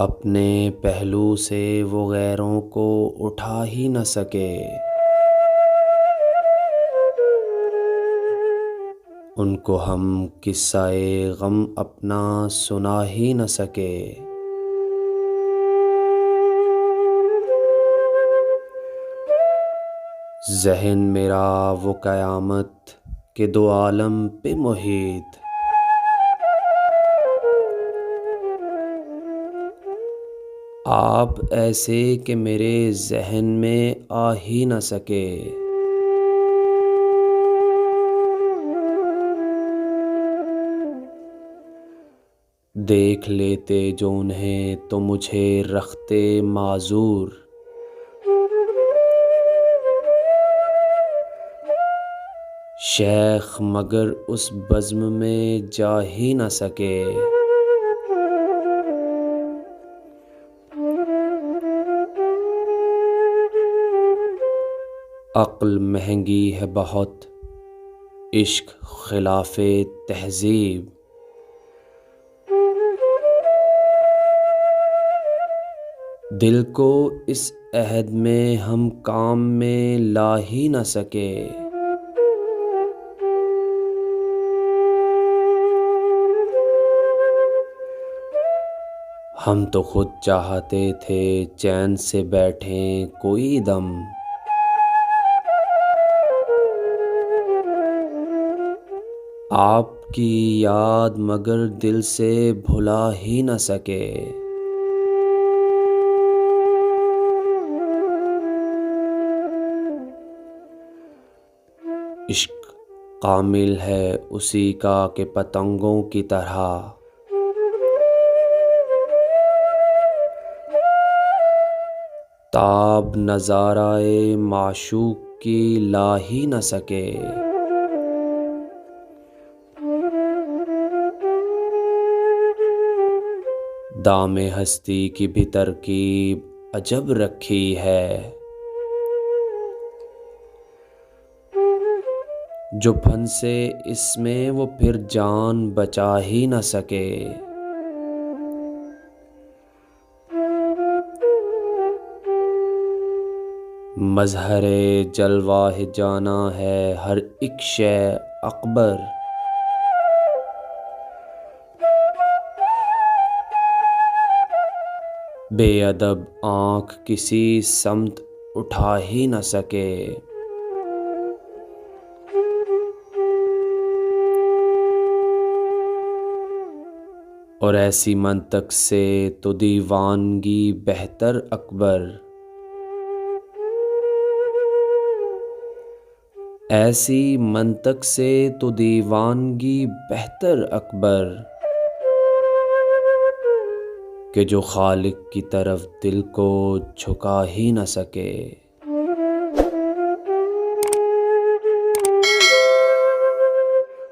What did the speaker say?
اپنے پہلو سے وہ غیروں کو اٹھا ہی نہ سکے، ان کو ہم قصہ غم اپنا سنا ہی نہ سکے۔ ذہن میرا وہ قیامت کے دو عالم پہ محیط، آپ ایسے کہ میرے ذہن میں آ ہی نہ سکے۔ دیکھ لیتے جو انہیں تو مجھے رکھتے معذور، شیخ مگر اس بزم میں جا ہی نہ سکے۔ عقل مہنگی ہے بہت، عشق خلاف تہذیب، دل کو اس عہد میں ہم کام میں لا ہی نہ سکے۔ ہم تو خود چاہتے تھے چین سے بیٹھیں کوئی دم، آپ کی یاد مگر دل سے بھلا ہی نہ سکے۔ عشق کامل ہے اسی کا کہ پتنگوں کی طرح تاب نظارۂ معشوق کی لا ہی نہ سکے۔ دام ہستی کی بھی ترکیب عجب رکھی ہے، جو پھنسے اس میں وہ پھر جان بچا ہی نہ سکے۔ مظہر جلوہ جانا ہے ہر ایک شے اکبر، بے ادب آنکھ کسی سمت اٹھا ہی نہ سکے۔ اور ایسی منطق سے تو دیوانگی بہتر اکبر، ایسی منطق سے تو دیوانگی بہتر اکبر، کہ جو خالق کی طرف دل کو جھکا ہی نہ سکے۔